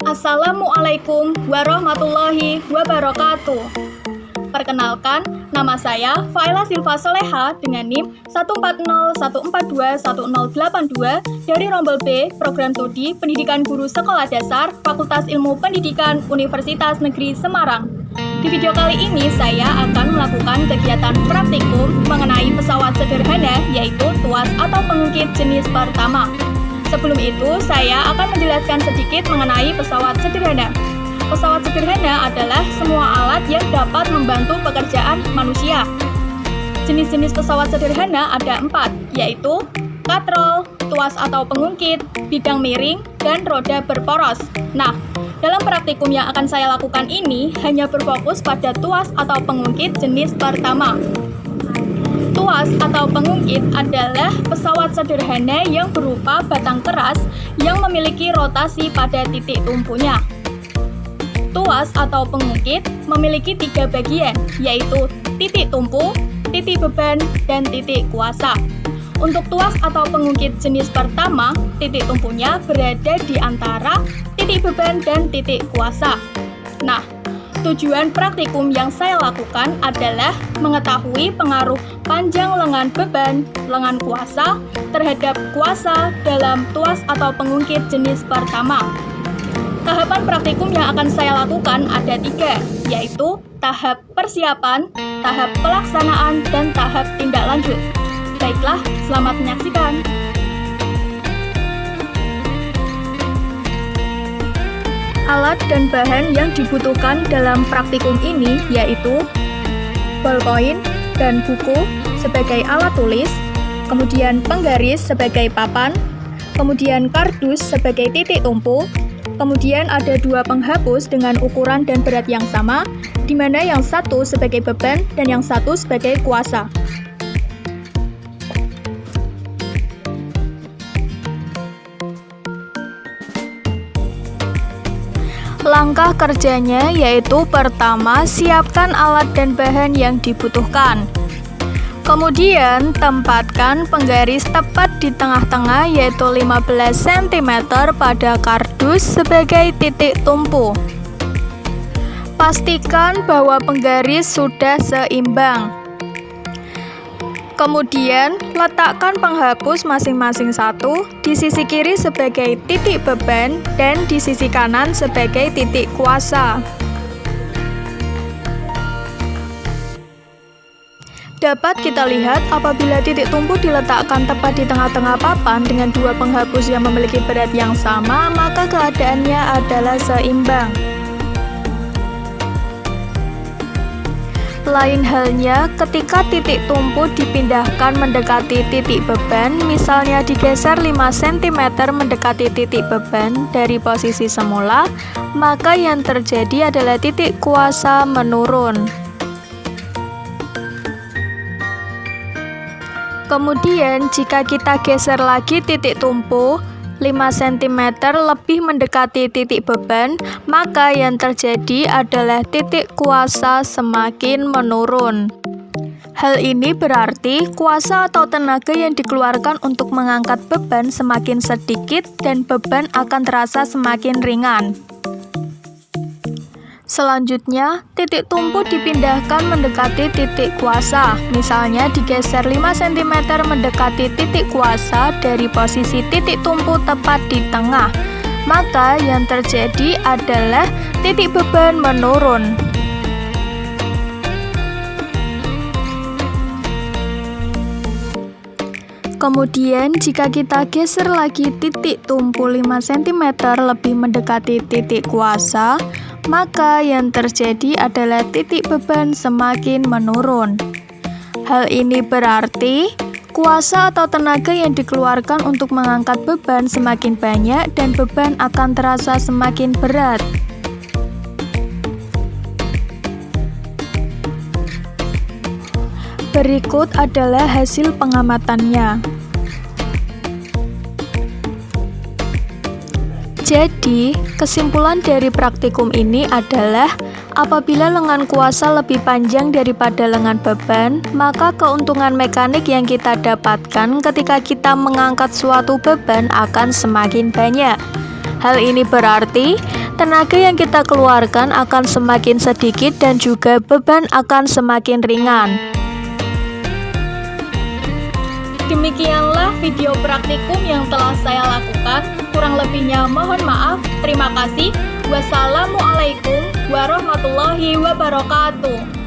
Assalamualaikum warahmatullahi wabarakatuh. Perkenalkan, nama saya Faila Silva Soleha dengan NIM 14014218082 dari Rombel B, Program Studi Pendidikan Guru Sekolah Dasar, Fakultas Ilmu Pendidikan Universitas Negeri Semarang. Di video kali ini saya akan melakukan kegiatan praktikum mengenai pesawat sederhana, yaitu tuas atau pengungkit jenis pertama. Sebelum itu, saya akan menjelaskan sedikit mengenai pesawat sederhana. Pesawat sederhana adalah semua alat yang dapat membantu pekerjaan manusia. Jenis-jenis pesawat sederhana ada 4, yaitu katrol, tuas atau pengungkit, bidang miring, dan roda berporos. Nah, dalam praktikum yang akan saya lakukan ini hanya berfokus pada tuas atau pengungkit jenis pertama. Tuas atau pengungkit adalah pesawat sederhana yang berupa batang keras yang memiliki rotasi pada titik tumpunya. Tuas atau pengungkit memiliki 3 bagian, yaitu titik tumpu, titik beban, dan titik kuasa. Untuk tuas atau pengungkit jenis pertama, titik tumpunya berada di antara titik beban dan titik kuasa. Nah, tujuan praktikum yang saya lakukan adalah mengetahui pengaruh panjang lengan beban, lengan kuasa terhadap kuasa dalam tuas atau pengungkit jenis pertama. Tahapan praktikum yang akan saya lakukan ada 3, yaitu tahap persiapan, tahap pelaksanaan, dan tahap tindak lanjut. Baiklah, selamat menyaksikan. Alat dan bahan yang dibutuhkan dalam praktikum ini yaitu ballpoint dan buku sebagai alat tulis, kemudian penggaris sebagai papan, kemudian kardus sebagai titik tumpu, kemudian ada 2 penghapus dengan ukuran dan berat yang sama, di mana yang satu sebagai beban dan yang satu sebagai kuasa. Langkah kerjanya yaitu pertama, siapkan alat dan bahan yang dibutuhkan. Kemudian, tempatkan penggaris tepat di tengah-tengah yaitu 15 cm pada kardus sebagai titik tumpu. Pastikan bahwa penggaris sudah seimbang. Kemudian, letakkan penghapus masing-masing satu di sisi kiri sebagai titik beban dan di sisi kanan sebagai titik kuasa. Dapat kita lihat apabila titik tumpu diletakkan tepat di tengah-tengah papan dengan 2 penghapus yang memiliki berat yang sama, maka keadaannya adalah seimbang. Lain halnya ketika titik tumpu dipindahkan mendekati titik beban, misalnya digeser 5 cm mendekati titik beban dari posisi semula, maka yang terjadi adalah titik kuasa menurun. Kemudian jika kita geser lagi titik tumpu 5 cm lebih mendekati titik beban, maka yang terjadi adalah titik kuasa semakin menurun. Hal ini berarti kuasa atau tenaga yang dikeluarkan untuk mengangkat beban semakin sedikit dan beban akan terasa semakin ringan. Selanjutnya, titik tumpu dipindahkan mendekati titik kuasa. Misalnya digeser 5 cm mendekati titik kuasa dari posisi titik tumpu tepat di tengah. Maka yang terjadi adalah titik beban menurun. Kemudian jika kita geser lagi titik tumpu 5 cm lebih mendekati titik kuasa, maka yang terjadi adalah titik beban semakin menurun. Hal ini berarti kuasa atau tenaga yang dikeluarkan untuk mengangkat beban semakin banyak dan beban akan terasa semakin berat. Berikut adalah hasil pengamatannya. Jadi, kesimpulan dari praktikum ini adalah Apabila lengan kuasa lebih panjang daripada lengan beban, maka keuntungan mekanik yang kita dapatkan ketika kita mengangkat suatu beban akan semakin banyak. Hal ini berarti tenaga yang kita keluarkan akan semakin sedikit dan juga beban akan semakin ringan. Demikianlah video praktikum yang telah saya lakukan. Kurang lebihnya mohon maaf. Terima kasih. Wassalamualaikum warahmatullahi wabarakatuh.